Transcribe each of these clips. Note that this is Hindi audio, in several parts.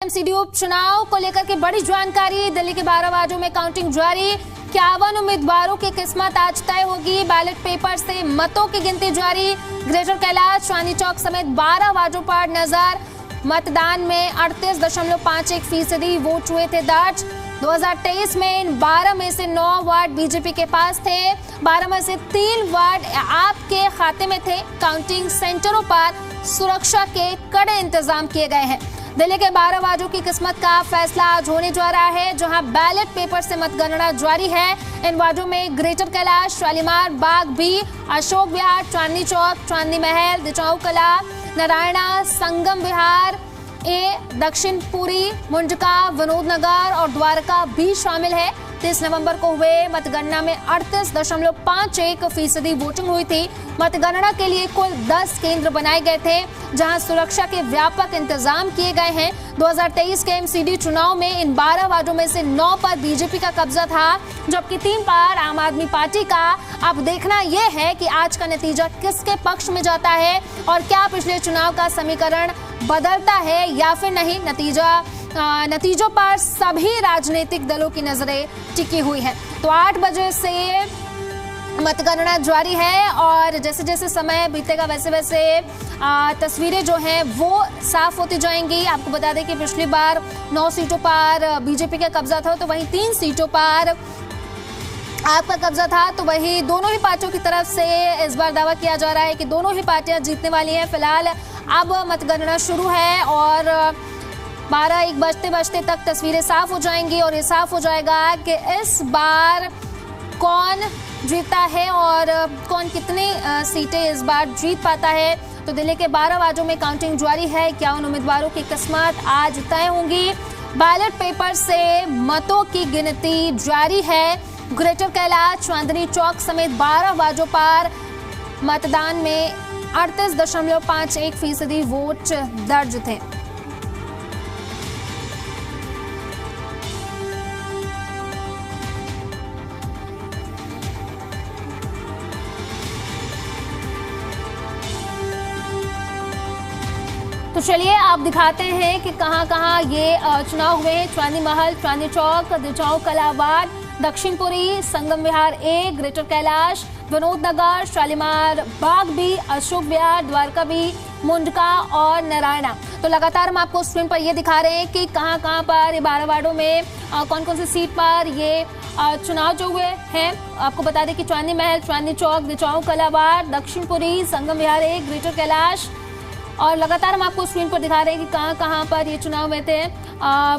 एमसीडी उपचुनाव को लेकर के बड़ी जानकारी। दिल्ली के 12 वार्डों में काउंटिंग जारी। 51 उम्मीदवारों की किस्मत आज तय होगी। बैलेट पेपर से मतों की गिनती जारी। ग्रेटर कैलाश, चांदनी चौक समेत 12 वार्डों पर नजर। मतदान में 38.51% वोट हुए थे दर्ज। 2023 में इन 12 में से 9 वार्ड बीजेपी के पास थे। 12 में से 3 वार्ड आपके खाते में थे। काउंटिंग सेंटरों पर सुरक्षा के कड़े इंतजाम किए गए हैं। दिल्ली के 12 वार्डों की किस्मत का फैसला आज होने जा रहा है, जहां बैलेट पेपर से मतगणना जारी है। इन वार्डों में ग्रेटर कैलाश, शालीमार बाग बी, अशोक विहार, चांदनी चौक, चांदनी महल, दिचाऊ कला, नारायणा, संगम विहार ए, दक्षिणपुरी, मुंडका, विनोद नगर और द्वारका भी शामिल है। 30 नवंबर को हुए मतगणना में 38.51% वोटिंग हुई थी। मतगणना के लिए कुल 10 केंद्र बनाए गए थे, जहां सुरक्षा के व्यापक इंतजाम किए गए हैं। 2023 के एमसीडी चुनाव में इन 12 वार्डों में से 9 पर बीजेपी का कब्जा था, जबकि 3 पर आम आदमी पार्टी का। अब देखना यह है कि आज का नतीजा किसके पक्ष में जाता है और क्या पिछले चुनाव का समीकरण बदलता है या फिर नहीं। नतीजों पर सभी राजनीतिक दलों की नजरें टिकी हुई हैं। तो 8 बजे से मतगणना जारी है और जैसे जैसे समय बीतेगा वैसे वैसे तस्वीरें जो हैं वो साफ होती जाएंगी। आपको बता दें कि पिछली बार 9 सीटों पर बीजेपी का कब्जा था, तो वहीं 3 सीटों पर आपका कब्जा था। तो वही दोनों ही पार्टियों की तरफ से इस बार दावा किया जा रहा है कि दोनों ही पार्टियां जीतने वाली हैं। फिलहाल अब मतगणना शुरू है और 12-1 बजते बजते तक तस्वीरें साफ हो जाएंगी और ये साफ हो जाएगा कि इस बार कौन जीतता है और कौन कितनी सीटें इस बार जीत पाता है। तो दिल्ली के 12 वार्डों में काउंटिंग जारी है। 51 उम्मीदवारों की किस्मत आज तय होंगी। बैलेट पेपर से मतों की गिनती जारी है। ग्रेटर कैलाश, चांदनी चौक समेत 12 वार्डों पर मतदान में 38.51% वोट दर्ज थे। तो चलिए आप दिखाते हैं कि कहां-कहां ये चुनाव हुए हैं। चांदनी महल, चांदनी चौक, दिचाऊ कला वार्ड, दक्षिणपुरी, संगम विहार ए, ग्रेटर कैलाश, विनोद नगर, शालीमार बाग बी, अशोक विहार, द्वारका बी, मुंडका और नारायणा। तो लगातार हम आपको स्क्रीन पर ये दिखा रहे हैं कि कहां पर ये 12 वार्डों में कौन कौन सी सीट पर ये चुनाव जो हुए हैं। आपको बता दें कि चांदनी महल, चांदनी चौक, दिचाऊ कला वार्ड, दक्षिणपुरी, संगम विहार ए, ग्रेटर कैलाश और लगातार हम आपको स्क्रीन पर दिखा रहे हैं कि कहां पर ये चुनाव हुए थे।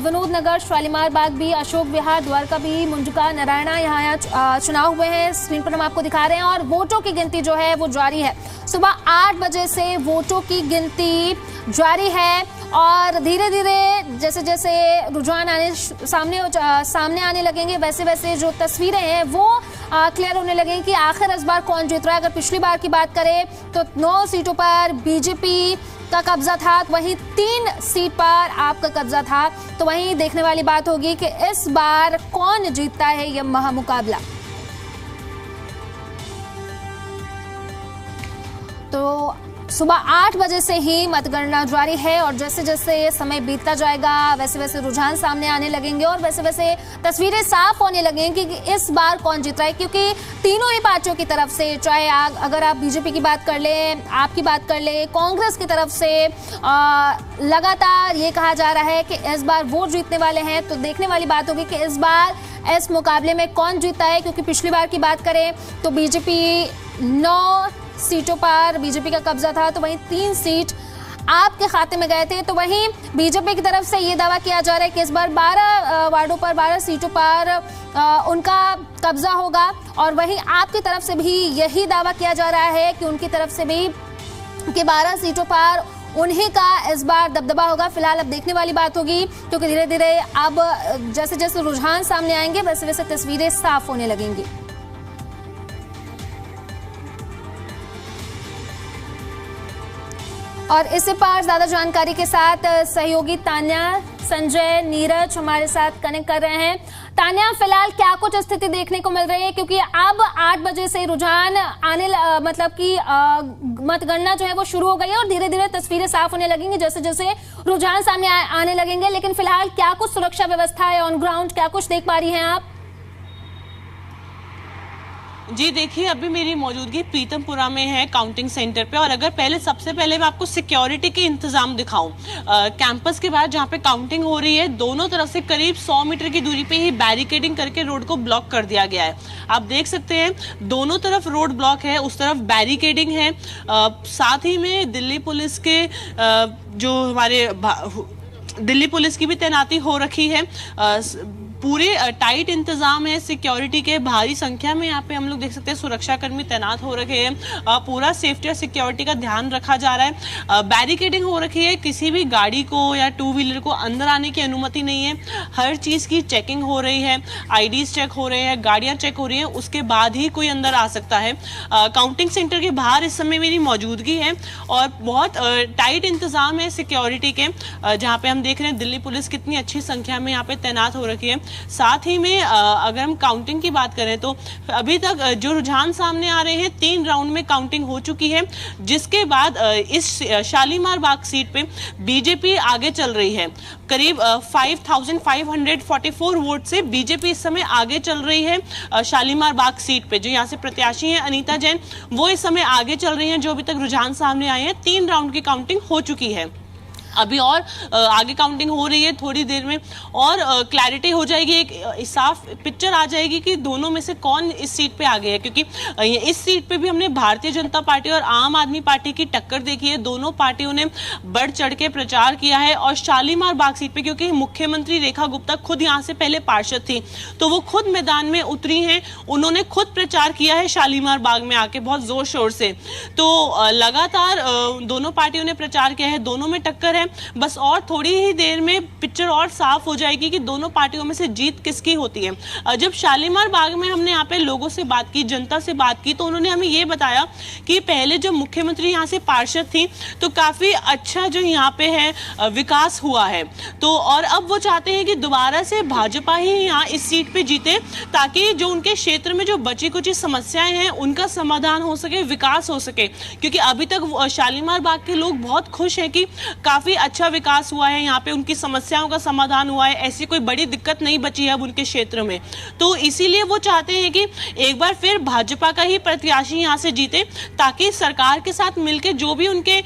विनोद नगर, शालीमार बाग भी, अशोक विहार, द्वारका भी, मुंडका, नारायणा यहाँ चुनाव हुए हैं। स्क्रीन पर हम आपको दिखा रहे हैं और वोटों की गिनती जो है वो जारी है। सुबह 8 बजे से वोटों की गिनती जारी है और धीरे धीरे जैसे जैसे रुझान सामने आने लगेंगे वैसे वैसे जो तस्वीरें हैं वो क्लियर होने लगेंगी कि आखिर इस बार कौन जीत रहा है। अगर पिछली बार की बात करें तो 9 सीटों पर बीजेपी का कब्जा था, वहीं 3 सीट पर आपका कब्जा था। तो वहीं देखने वाली बात होगी कि इस बार कौन जीतता है यह महामुकाबला। तो सुबह 8 बजे से ही मतगणना जारी है और जैसे जैसे समय बीतता जाएगा वैसे वैसे रुझान सामने आने लगेंगे और वैसे वैसे तस्वीरें साफ होने लगेंगी कि इस बार कौन जीत रहा है। क्योंकि तीनों ही पार्टियों की तरफ से, चाहे अगर आप बीजेपी की बात कर लें, आपकी बात कर लें, कांग्रेस की तरफ से लगातार ये कहा जा रहा है कि इस बार वोट जीतने वाले हैं। तो देखने वाली बात होगी कि इस बार इस मुकाबले में कौन जीतता है। क्योंकि पिछली बार की बात करें तो बीजेपी 9 सीटों पर बीजेपी का कब्जा था, तो वहीं 3 सीट आपके खाते में गए थे। तो वहीं बीजेपी की तरफ से ये दावा किया जा रहा है कि इस बार 12 वार्डों पर 12 सीटों पर उनका कब्जा होगा और वहीं आपकी तरफ से भी यही दावा किया जा रहा है कि उनकी तरफ से भी कि 12 सीटों पर उन्हीं का इस बार दबदबा होगा। फिलहाल अब देखने वाली बात होगी क्योंकि धीरे धीरे अब जैसे जैसे रुझान सामने आएंगे वैसे वैसे तस्वीरें साफ होने लगेंगी। और इसी पर ज्यादा जानकारी के साथ सहयोगी तान्या, संजय, नीरज हमारे साथ कनेक्ट कर रहे हैं। तान्या, फिलहाल क्या कुछ स्थिति देखने को मिल रही है, क्योंकि अब 8 बजे से रुझान आने मतलब कि मतगणना जो है वो शुरू हो गई है और धीरे धीरे तस्वीरें साफ होने लगेंगी जैसे जैसे रुझान सामने आने लगेंगे। लेकिन फिलहाल क्या कुछ सुरक्षा व्यवस्था है ऑन ग्राउंड, क्या कुछ देख पा रही हैं आप? जी देखिए, अभी मेरी मौजूदगी प्रीतमपुरा में है काउंटिंग सेंटर पे। और अगर सबसे पहले मैं आपको सिक्योरिटी के इंतजाम दिखाऊं, कैंपस के बाहर जहाँ पे काउंटिंग हो रही है, दोनों तरफ से करीब 100 मीटर की दूरी पे ही बैरिकेडिंग करके रोड को ब्लॉक कर दिया गया है। आप देख सकते हैं दोनों तरफ रोड ब्लॉक है, उस तरफ बैरिकेडिंग है। साथ ही में दिल्ली पुलिस के जो हमारे दिल्ली पुलिस की भी तैनाती हो रखी है। पूरे टाइट इंतजाम है सिक्योरिटी के, भारी संख्या में यहाँ पे हम लोग देख सकते हैं सुरक्षा कर्मी तैनात हो रखे हैं। पूरा सेफ्टी और सिक्योरिटी का ध्यान रखा जा रहा है। बैरिकेडिंग हो रखी है, किसी भी गाड़ी को या 2 व्हीलर को अंदर आने की अनुमति नहीं है। हर चीज की चेकिंग हो रही है, आईडीज चेक हो रहे हैं, गाड़ियां चेक हो रही है, उसके बाद ही कोई अंदर आ सकता है। काउंटिंग सेंटर के बाहर इस समय मेरी मौजूदगी है और बहुत टाइट इंतजाम है सिक्योरिटी के, जहाँ पे हम देख रहे हैं दिल्ली पुलिस कितनी अच्छी संख्या में यहाँ पे तैनात हो रखी है। साथ ही में अगर हम काउंटिंग की बात करें तो अभी तक जो रुझान सामने आ रहे हैं, 3 राउंड में काउंटिंग हो चुकी है, जिसके बाद इस शालीमार बाग सीट पे बीजेपी आगे चल रही है। करीब 5544 वोट से बीजेपी इस समय आगे चल रही है शालीमार बाग सीट पे। जो यहाँ से प्रत्याशी हैं अनीता जैन, वो इस समय आगे चल रही हैं। जो अभी तक रुझान सामने आए हैं, 3 राउंड की काउंटिंग हो चुकी है। अभी और आगे काउंटिंग हो रही है, थोड़ी देर में और क्लैरिटी हो जाएगी, एक साफ पिक्चर आ जाएगी कि दोनों में से कौन इस सीट पे आगे है। क्योंकि इस सीट पे भी हमने भारतीय जनता पार्टी और आम आदमी पार्टी की टक्कर देखी है। दोनों पार्टियों ने बढ़ चढ़ के प्रचार किया है। और शालीमार बाग सीट पे क्योंकि मुख्यमंत्री रेखा गुप्ता खुद यहाँ से पहले पार्षद थी, तो वो खुद मैदान में उतरी हैं, उन्होंने खुद प्रचार किया है शालीमार बाग में आके बहुत जोर शोर से। तो लगातार दोनों पार्टियों ने प्रचार किया है, दोनों में टक्कर है। बस और थोड़ी ही देर में पिक्चर और साफ हो जाएगी कि दोनों पार्टियों में से जीत किसकी होती है। जब शालीमार बाग में हमने यहाँ पे लोगों से बात की, जनता से बात की, तो उन्होंने हमें ये बताया कि पहले जब मुख्यमंत्री यहाँ से पार्षद थी तो काफी अच्छा जो यहाँ पे है विकास हुआ है। तो और अब वो चाहते हैं कि दोबारा से भाजपा ही यहाँ इस सीट पे जीते, ताकि जो उनके क्षेत्र में जो बची कुछ समस्याएं हैं उनका समाधान हो सके, विकास हो सके। क्योंकि अभी तक शालीमार बाग के लोग बहुत खुश हैं कि काफी अच्छा विकास हुआ है, यहाँ पे उनकी समस्याओं का समाधान हुआ है, ऐसी कोई बड़ी दिक्कत नहीं बची है अब उनके क्षेत्र में। तो इसीलिए वो चाहते हैं कि एक बार फिर भाजपा का ही प्रत्याशी यहाँ से जीते, ताकि सरकार के साथ मिलकर जो भी उनके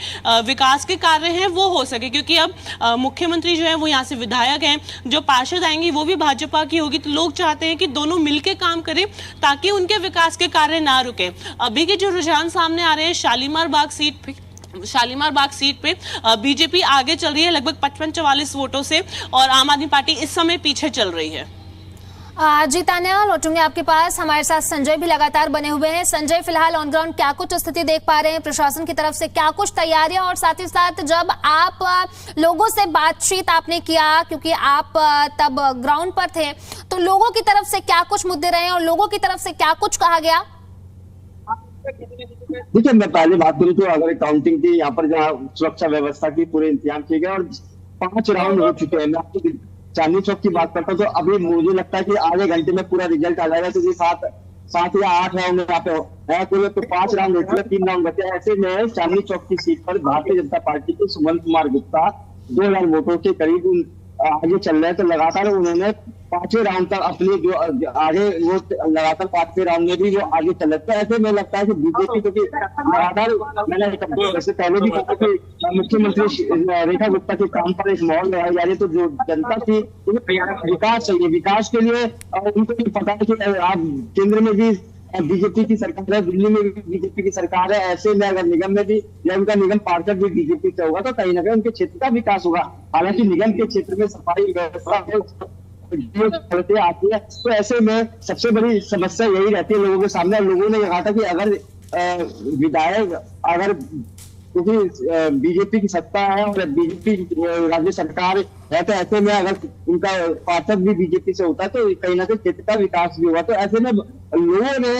विकास के कार्य हैं वो हो सके। क्योंकि अब मुख्यमंत्री जो है वो यहाँ से विधायक हैं, जो पार्षद आएंगी वो भी भाजपा की होगी। तो लोग चाहते हैं कि दोनों मिलकर काम करें ताकि उनके विकास के कार्य ना रुके। अभी के जो रुझान सामने आ रहे हैं शालीमार बाग सीट पे बीजेपी आगे चल रही है लगभग 55-44 वोटों से, और आम आदमी पार्टी इस समय पीछे चल रही है। जी तान्या, लौटूंगे आपके पास। हमारे साथ संजय भी लगातार बने हुए हैं। संजय, फिलहाल ऑन ग्राउंड क्या कुछ स्थिति देख पा रहे हैं, प्रशासन की तरफ से क्या कुछ तैयारियां, और साथ ही साथ जब आप लोगों से बातचीत आपने किया, क्योंकि आप तब ग्राउंड पर थे, तो लोगों की तरफ से क्या कुछ मुद्दे रहे और लोगों की तरफ से क्या कुछ कहा गया? देखिए, मैं पहले बात करूं तो अगर काउंटिंग की यहाँ पर जहाँ सुरक्षा व्यवस्था की पूरे इंतजाम किए गए और 5 राउंड हो चुके हैं। मैं आपको चांदनी चौक की बात करता हूँ तो अभी मुझे लगता है कि आधे घंटे में पूरा रिजल्ट आ जाएगा, क्योंकि 7 या 8 राउंड यहाँ पे है, तो 5 राउंड हो चुके, 3 राउंड बचे। ऐसे में चांदनी चौक की सीट पर भारतीय जनता पार्टी के सुमंत कुमार गुप्ता 2000 वोटों के करीब आगे चल रहे हैं। तो लगातार उन्होंने 5वें राउंड तक अपने जो आगे वो लगातार 5वें राउंड में भी वो आगे चल रहे। ऐसे में लगता है कि बीजेपी, क्योंकि लगातार मैंने वैसे पहले भी कहा कि मुख्यमंत्री रेखा गुप्ता के काम पर एक माहौल लगाई जा रही है। तो जो जनता थी विकास चाहिए, विकास के लिए उनको भी पता है कि आप केंद्र में भी बीजेपी की सरकार है, दिल्ली में भी बीजेपी की सरकार है। ऐसे में अगर निगम में भी या उनका निगम पार्षद भी बीजेपी से होगा तो कहीं ना कहीं उनके क्षेत्र का विकास होगा। हालांकि निगम के क्षेत्र में सफाई व्यवस्था आती है, तो ऐसे में सबसे बड़ी समस्या यही रहती है लोगों के सामने। लोगों ने कहा था कि अगर विधायक क्योंकि बीजेपी की सत्ता है और बीजेपी राज्य सरकार है, तो ऐसे में अगर उनका पार्षद भी बीजेपी से होता है तो कहीं ना कहीं क्षेत्र का विकास भी होगा। तो ऐसे में लोगों ने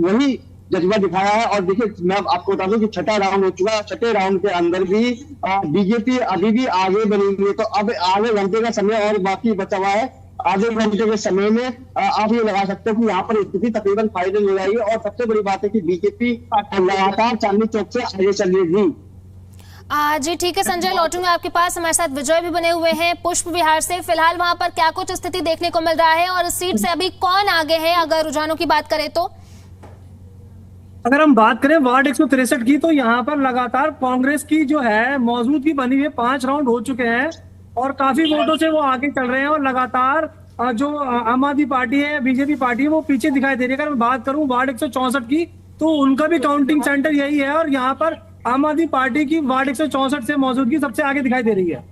वही जज्बा दिखाया है। और देखिए मैं आपको बता दूं कि छठा राउंड हो चुका है, छठे राउंड के अंदर भी बीजेपी अभी भी आगे बनी हुई है। तो अब आधे घंटे का समय और बाकी बचा हुआ है। आधे घंटे के समय में आप ये लगा सकते हो कि यहाँ पर स्थिति तकरीबन फाइनल हो जाएगी। और सबसे बड़ी बात है कि बीजेपी लगातार चांदनी चौक से आगे चल रही है। जी ठीक है संजय, लौटूंगा आपके पास। हमारे साथ विजय भी बने हुए हैं पुष्प विहार से। फिलहाल वहां पर क्या कुछ स्थिति देखने को मिल रहा है और इस सीट से अभी कौन आगे है अगर रुझानों की बात करें तो? अगर हम बात करें वार्ड 163 की, तो यहाँ पर लगातार कांग्रेस की जो है मौजूदगी बनी हुई है। 5 राउंड हो चुके हैं और काफी वोटों से वो आगे चल रहे हैं। और लगातार जो आम आदमी पार्टी है, बीजेपी पार्टी है, वो पीछे दिखाई दे रही है। अगर मैं बात करूं वार्ड 164 की, तो उनका भी काउंटिंग सेंटर यही है और यहाँ पर आम आदमी पार्टी की वार्ड 164 से मौजूदगी सबसे आगे दिखाई दे रही है।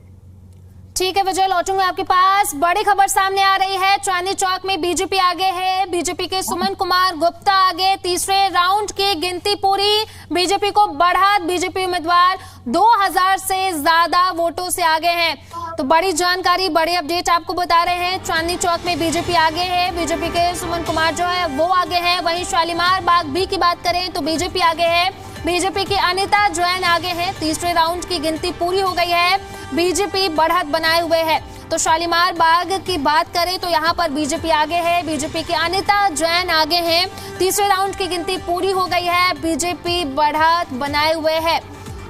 ठीक है विजय, लौटूंगा आपके पास। बड़ी खबर सामने आ रही है, चांदनी चौक में बीजेपी आगे है। बीजेपी के सुमन कुमार गुप्ता आगे। तीसरे राउंड की गिनती पूरी, बीजेपी को बढ़त। बीजेपी उम्मीदवार 2000 से ज्यादा वोटों से आगे हैं। तो बड़ी जानकारी, बड़ी अपडेट आपको बता रहे हैं। चांदनी चौक में बीजेपी आगे है, बीजेपी के सुमन कुमार जो है वो आगे है। वहीं शालीमार बाग बी की बात करें तो बीजेपी आगे है, बीजेपी की अनिता जैन आगे है। तीसरे राउंड की गिनती पूरी हो गई है, बीजेपी बढ़त बनाए हुए है। तो शालीमार बाग की बात करें तो यहाँ पर बीजेपी आगे है, बीजेपी की अनिता जैन आगे हैं। तीसरे राउंड की गिनती पूरी हो गई है, बीजेपी बढ़त बनाए हुए है।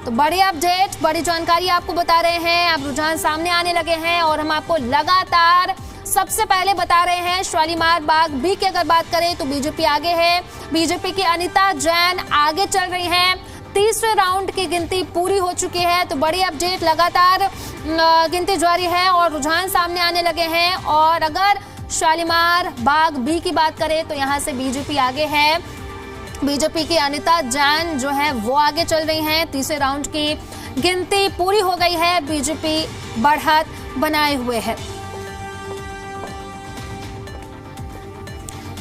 तो बड़ी अपडेट, बड़ी जानकारी आपको बता रहे हैं। अब रुझान सामने आने लगे हैं और हम आपको लगातार सबसे पहले बता रहे हैं। शालीमार बाग बी की अगर बात करें तो बीजेपी आगे है, बीजेपी की अनिता जैन आगे चल रही हैं। तीसरे राउंड की गिनती पूरी हो चुकी है। तो बड़ी अपडेट, लगातार गिनती जारी है और रुझान सामने आने लगे हैं। और अगर शालीमार बाग बी की बात करें तो यहाँ से बीजेपी आगे है, बीजेपी की अनिता जैन जो है वो आगे चल रही हैं। तीसरे राउंड की गिनती पूरी हो गई है, बीजेपी बढ़त बनाए हुए है।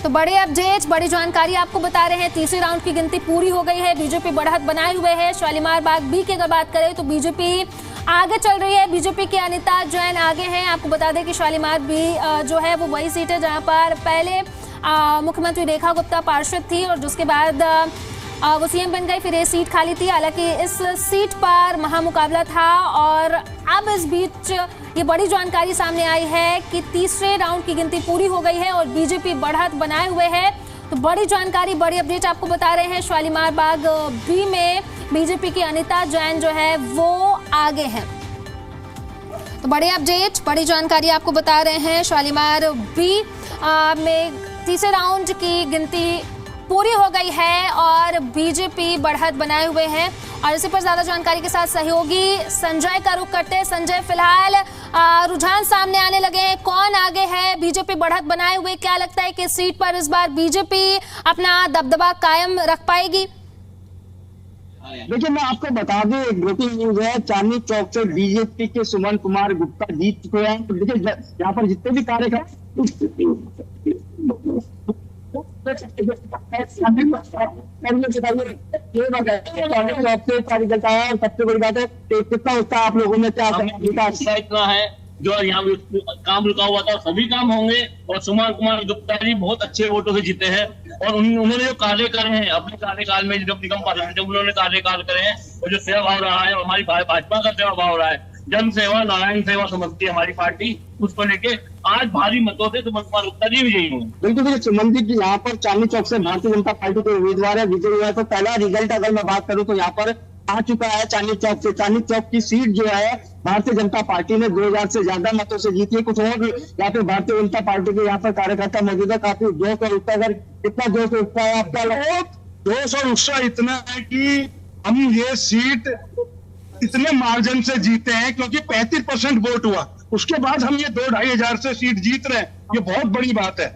तो बड़े अपडेट, बड़ी जानकारी आपको बता रहे हैं। तीसरे राउंड की गिनती पूरी हो गई है, बीजेपी बढ़त बनाए हुए है। शालीमार बाग बी की अगर बात करें तो बीजेपी आगे चल रही है, बीजेपी की अनिता जैन आगे हैं। आपको बता दें कि शालीमार बी जो है वो वही सीट है जहां पर पहले मुख्यमंत्री रेखा गुप्ता पार्षद थी और जिसके बाद वो सीएम बन गई, फिर ये सीट खाली थी। हालांकि इस सीट पर महामुकाबला था और अब इस बीच ये बड़ी जानकारी सामने आई है कि तीसरे राउंड की गिनती पूरी हो गई है और बीजेपी बढ़त बनाए हुए है। तो बड़ी जानकारी, बड़ी अपडेट आपको बता रहे हैं। शालीमार बाग बी में बीजेपी की अनिता जैन जो है वो आगे हैं। तो बड़ी अपडेट, बड़ी जानकारी आपको बता रहे हैं। शालीमार बी में तीसरे राउंड की गिनती पूरी हो गई है और बीजेपी बढ़त बनाए हुए हैं। और इसी पर ज्यादा जानकारी के साथ सहयोगी संजय का रुख करते हैं। संजय, फिलहाल रुझान सामने आने लगे हैं, कौन आगे है? बीजेपी बढ़त बनाए हुए, क्या लगता है कि सीट पर इस बार बीजेपी अपना दबदबा कायम रख पाएगी? देखिए मैं आपको बता दूं, एक ब्रेकिंग न्यूज है। चांदनी चौक से बीजेपी के सुमन कुमार गुप्ता जीत चुके हैं। तो देखिए यहाँ पर जितने भी कार्यकर्ता सबसे बड़ी बात है कितना उत्साह आप लोगों ने, क्या इतना है जो यहाँ काम रुका हुआ था, सभी काम होंगे। और सुमन कुमार गुप्ता जी बहुत अच्छे वोटों से जीते हैं और उन्होंने जो कार्य करे हैं अपने कार्यकाल में, जब निगम पार्षद जब उन्होंने कार्यकाल करे हैं और जो सेवा भाव रहा है, हमारी भाजपा का सेवा भाव रहा है, जन सेवा नारायण सेवा समझती है हमारी पार्टी, उसको लेके आज भारी मतों से सुमन कुमार गुप्ता जी विजयी हुए। बिल्कुल देखिए सुमन जी यहाँ पर चांदनी चौक से भारतीय जनता पार्टी के उम्मीदवार है, विजयी हुआ है। तो पहला रिजल्ट अगर मैं बात करूं तो यहाँ पर आ चुका है चांदनी चौक से। चांदनी चौक की सीट जो है भारतीय जनता पार्टी ने 2000 से ज्यादा मतों से जीती है। कुछ और यहाँ पे भारतीय जनता पार्टी के यहाँ पर कार्यकर्ता मौजूद है, काफी जोश और उत्साह। अगर कितना जोश और उत्साह है आपका? जोश और उत्साह इतना है कि हम ये सीट इतने मार्जिन से जीते हैं क्योंकि 35% वोट हुआ, उसके बाद हम ये 2-2.5 हजार से सीट जीत रहे हैं, ये बहुत बड़ी बात है।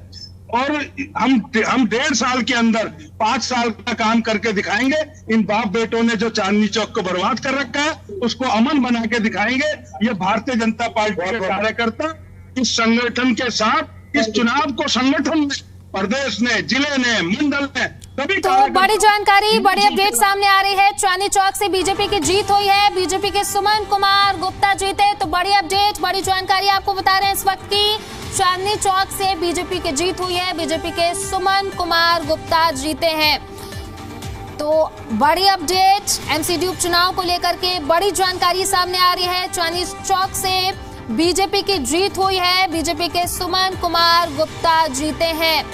और हम 1.5 साल के अंदर 5 साल का काम करके दिखाएंगे। इन बाप बेटों ने जो चांदनी चौक को बर्बाद कर रखा है उसको अमन बना के दिखाएंगे। ये भारतीय जनता पार्टी के कार्यकर्ता इस संगठन के साथ, इस चुनाव को संगठन में, प्रदेश ने, जिले ने, मंडल ने, तो बड़ी जानकारी, बड़ी अपडेट सामने आ रही है। चांदनी चौक से बीजेपी की जीत हुई है, बीजेपी के सुमन कुमार गुप्ता जीते। तो बड़ी अपडेट, बड़ी जानकारी आपको बता रहे हैं इस वक्त की। चांदनी चौक से बीजेपी की जीत हुई है, बीजेपी के सुमन कुमार गुप्ता जीते हैं। तो बड़ी अपडेट एमसीडी उपचुनाव को लेकर के बड़ी जानकारी सामने आ रही है। चांदनी चौक से बीजेपी की जीत हुई है, बीजेपी के सुमन कुमार गुप्ता जीते हैं।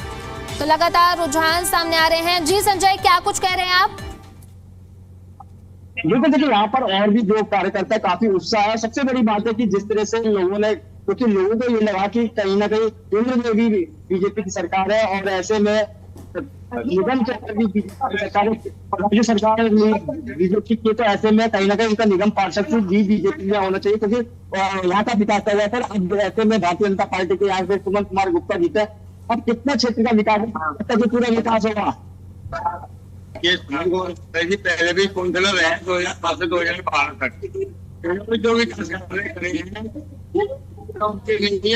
तो लगातार रुझान सामने आ रहे हैं। जी संजय, क्या कुछ कह रहे हैं आप? बिल्कुल, देखिए यहाँ पर और भी जो कार्यकर्ता काफी उत्साह है। सबसे बड़ी बात है कि जिस तरह से लोगों ने, क्योंकि लोगों को ये लगा कि कहीं ना कहीं केंद्र में भी बीजेपी की सरकार है और ऐसे में निगम के अंदर भी बीजेपी सरकार है, राज्य सरकार बीजेपी की, तो ऐसे में कहीं ना कहीं उनका निगम पार्षद भी बीजेपी में होना चाहिए, क्योंकि यहाँ का विकास कर रहा है। अब ऐसे में भारतीय जनता पार्टी के यहाँ से सुमन कुमार गुप्ता जीते, अब कितना क्षेत्र का विकास है, पूरा विकास होगा। ये पहले भी काउंसलर है 2007 से 2012 तक, जो भी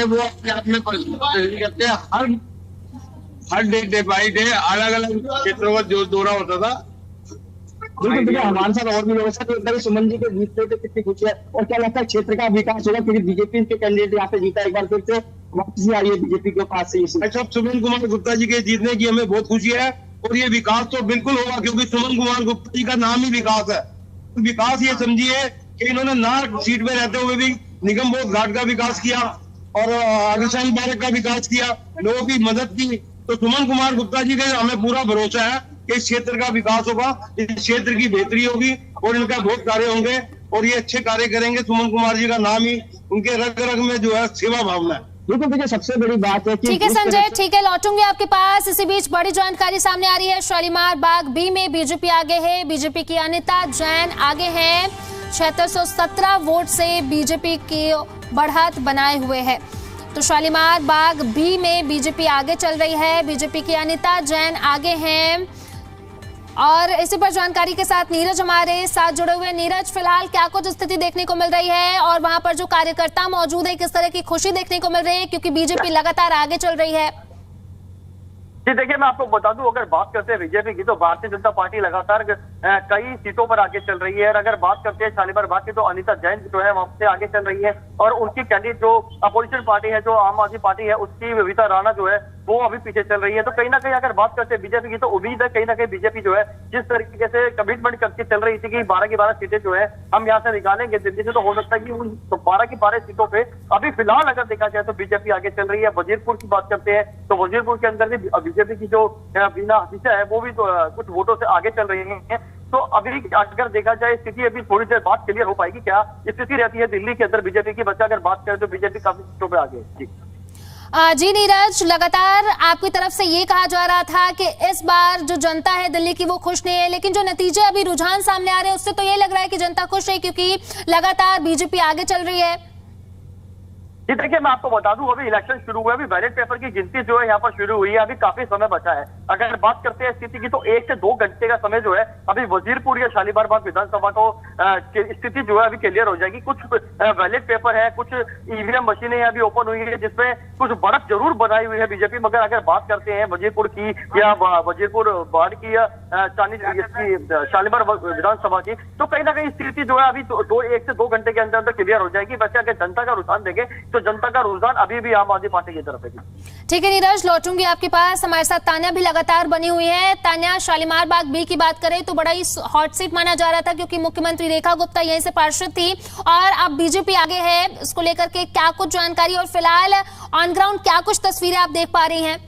वो अपने आप में करते हैं। हर डे बाई डे अलग अलग क्षेत्रों का जो दौरा होता था। बिल्कुल, हमारे साथ और भी व्यवस्था तो सुमन जी के जीतने पे कितनी खुशी है और क्या लगता है क्षेत्र का विकास होगा, क्योंकि बीजेपी के कैंडिडेट यहाँ पे जीता, एक बार फिर से वापसी आई है बीजेपी के पास से। सुमन कुमार गुप्ता जी के जीतने की हमें बहुत खुशी है और ये विकास तो बिल्कुल होगा, क्योंकि सुमन कुमार गुप्ता जी का नाम ही विकास है। विकास ये समझिए कि इन्होंने ना सीट में रहते हुए भी निगम बोध घाट का विकास किया और आदिशाही पार्क का विकास किया, लोगों की मदद की। तो सुमन कुमार गुप्ता जी का हमें पूरा भरोसा है कि इस क्षेत्र का विकास होगा, इस क्षेत्र की बेहतरी होगी और इनका बहुत कार्य होंगे और ये अच्छे कार्य करेंगे। सुमन कुमार जी का नाम ही उनके रग रग में जो है सेवा भावना है। बिल्कुल, देखिए सबसे बड़ी बात है कि ठीक है संजय, ठीक है, लौटूंगी आपके पास। इसी बीच बड़ी जानकारी सामने आ रही है। शालीमार बाग बी में बीजेपी आगे है, बीजेपी की अनिता जैन आगे हैं, 7617 वोट से बीजेपी की बढ़त बनाए हुए है। तो शालीमार बाग बी में बीजेपी आगे चल रही है, बीजेपी की अनिता जैन आगे हैं। और इसी पर जानकारी के साथ नीरज हमारे साथ जुड़े हुए। नीरज, फिलहाल क्या कुछ स्थिति देखने को मिल रही है और वहां पर जो कार्यकर्ता मौजूद है, किस तरह की खुशी देखने को मिल रही है, क्योंकि बीजेपी लगातार आगे चल रही है? जी देखिए, मैं आपको बता दूं, अगर बात करते हैं बीजेपी की तो भारतीय जनता पार्टी लगातार कई सीटों पर आगे चल रही है। और अगर बात करते हैं शालीमार बाग की तो अनिता जैन जो है वहां से आगे चल रही है और उनकी कैंडिडेट जो अपोजिशन पार्टी है, जो आम आदमी पार्टी है, उसकी विविता राणा जो है वो अभी पीछे चल रही है। तो कहीं ना कहीं अगर बात करते हैं बीजेपी की तो उम्मीद है कहीं ना कहीं बीजेपी जो है जिस तरीके से कमिटमेंट करके चल रही थी कि 12 की 12 सीटें जो है हम यहाँ से निकालेंगे दिल्ली से, तो हो सकता है कि उन 12 की 12 सीटों पे अभी फिलहाल अगर देखा जाए तो बीजेपी आगे चल रही है। वजीरपुर की बात करते हैं तो वजीरपुर के अंदर भी बीजेपी की जो बीना हसीसा है वो भी तो कुछ वोटों से आगे चल रही है। तो अभी अगर देखा जाए स्थिति अभी थोड़ी देर बाद क्लियर हो पाएगी क्या स्थिति रहती है दिल्ली के अंदर बीजेपी की। बच्चा अगर बात करें तो बीजेपी काफी सीटों पे आगे है। जी नीरज, लगातार आपकी तरफ से ये कहा जा रहा था कि इस बार जो जनता है दिल्ली की वो खुश नहीं है, लेकिन जो नतीजे अभी रुझान सामने आ रहे हैं उससे तो ये लग रहा है कि जनता खुश है, क्योंकि लगातार बीजेपी आगे चल रही है। जी देखिए, मैं आपको बता दूं, अभी इलेक्शन शुरू हुआ है, अभी बैलेट पेपर की गिनती जो है यहाँ पर शुरू हुई है, अभी काफी समय बचा है। अगर बात करते हैं स्थिति की तो 1 से 2 घंटे का समय जो है अभी वजीरपुर या शालीमार बाग विधानसभा को स्थिति जो है अभी क्लियर हो जाएगी। कुछ बैलेट पेपर है, कुछ ईवीएम मशीनें अभी ओपन हुई है जिसमें कुछ बढ़त जरूर बनाई हुई है बीजेपी। मगर अगर बात करते हैं वजीरपुर की या वजीरपुर वार्ड की या शालीमार विधानसभा की, तो कहीं ना कहीं स्थिति जो है अभी 1 से 2 घंटे के अंदर क्लियर हो जाएगी। वैसे अगर जनता का रुझान देखें तो जनता का रुझान अभी भी आम आदमी पार्टी की तरफ है। ठीक है नीरज, लौटूंगी आपके पास। हमारे साथ तान्या भी लगातार बनी हुई है। तान्या, शालीमार बाग बी की बात करें तो बड़ा ही हॉट सीट माना जा रहा था, क्योंकि मुख्यमंत्री रेखा गुप्ता यहीं से पार्षद थी और अब बीजेपी आगे है। इसको लेकर के क्या कुछ जानकारी और फिलहाल ऑन ग्राउंड क्या कुछ तस्वीरें आप देख पा रही हैं?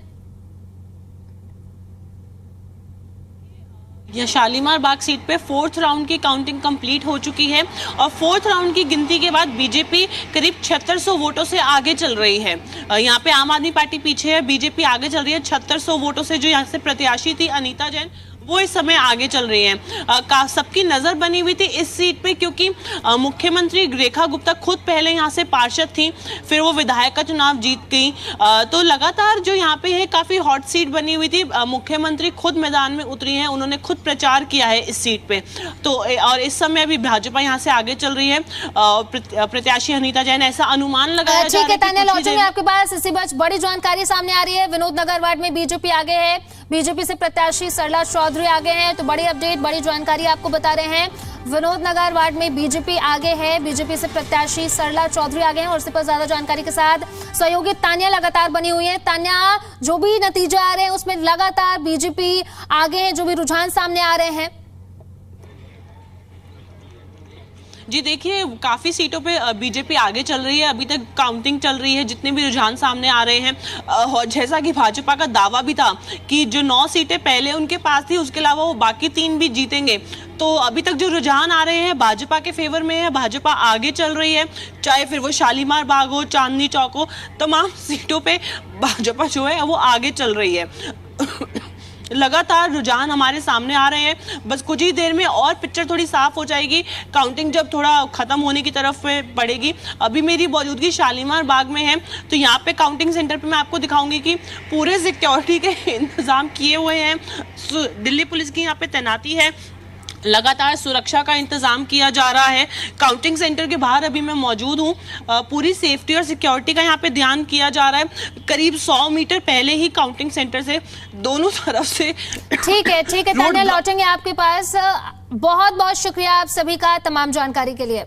यह शालीमार बाग सीट पे 4th राउंड की काउंटिंग कंप्लीट हो चुकी है और 4th राउंड की गिनती के बाद बीजेपी करीब 7600 वोटों से आगे चल रही है। यहाँ पे आम आदमी पार्टी पीछे है, बीजेपी आगे चल रही है 7600 वोटों से। जो यहाँ से प्रत्याशी थी अनीता जैन, वो इस समय आगे चल रही हैं। सबकी नजर बनी हुई थी इस सीट पे, क्योंकि मुख्यमंत्री रेखा गुप्ता खुद पहले यहाँ से पार्षद थी, फिर वो विधायक का चुनाव जीत गई। तो लगातार जो यहाँ पे है काफी हॉट सीट बनी हुई थी। मुख्यमंत्री खुद मैदान में उतरी हैं, उन्होंने खुद प्रचार किया है इस सीट पे। तो और इस समय अभी भाजपा यहाँ से आगे चल रही है, प्रत्याशी अनीता जैन, ऐसा अनुमान लगाया जा रहा है। ठीक है तान्या, लौटूंगी आपके पास। इसी बीच बड़ी जानकारी सामने आ रही है, विनोद नगर वार्ड में बीजेपी आगे है, बीजेपी से प्रत्याशी सरला चौधरी आगे हैं। तो बड़ी अपडेट, बड़ी जानकारी आपको बता रहे हैं। विनोद नगर वार्ड में बीजेपी आगे है, बीजेपी से प्रत्याशी सरला चौधरी आगे हैं और इससे पर ज्यादा जानकारी के साथ सहयोगी तान्या लगातार बनी हुई है। तान्या, जो भी नतीजे आ रहे हैं उसमें लगातार बीजेपी आगे है, जो भी रुझान सामने आ रहे हैं। जी देखिए, काफी सीटों पे बीजेपी आगे चल रही है। अभी तक काउंटिंग चल रही है, जितने भी रुझान सामने आ रहे हैं। जैसा कि भाजपा का दावा भी था कि जो 9 सीटें पहले उनके पास थी, उसके अलावा वो बाकी 3 भी जीतेंगे। तो अभी तक जो रुझान आ रहे हैं भाजपा के फेवर में है, भाजपा आगे चल रही है। चाहे फिर वो शालीमार बाग हो, चांदनी चौक हो, तमाम सीटों पे भाजपा जो है वो आगे चल रही है। लगातार रुझान हमारे सामने आ रहे हैं। बस कुछ ही देर में और पिक्चर थोड़ी साफ हो जाएगी, काउंटिंग जब थोड़ा खत्म होने की तरफ पड़ेगी। अभी मेरी मौजूदगी शालीमार बाग में है, तो यहाँ पे काउंटिंग सेंटर पे मैं आपको दिखाऊंगी कि पूरे सिक्योरिटी के इंतजाम किए हुए हैं। दिल्ली पुलिस की यहाँ पे तैनाती है, लगातार सुरक्षा का इंतजाम किया जा रहा है। काउंटिंग सेंटर के बाहर अभी मैं मौजूद हूँ। पूरी सेफ्टी और सिक्योरिटी का यहाँ पे ध्यान किया जा रहा है। करीब 100 मीटर पहले ही काउंटिंग सेंटर से दोनों तरफ से ठीक है तान्या, लौटेंगे आपके पास। बहुत बहुत शुक्रिया आप सभी का तमाम जानकारी के लिए।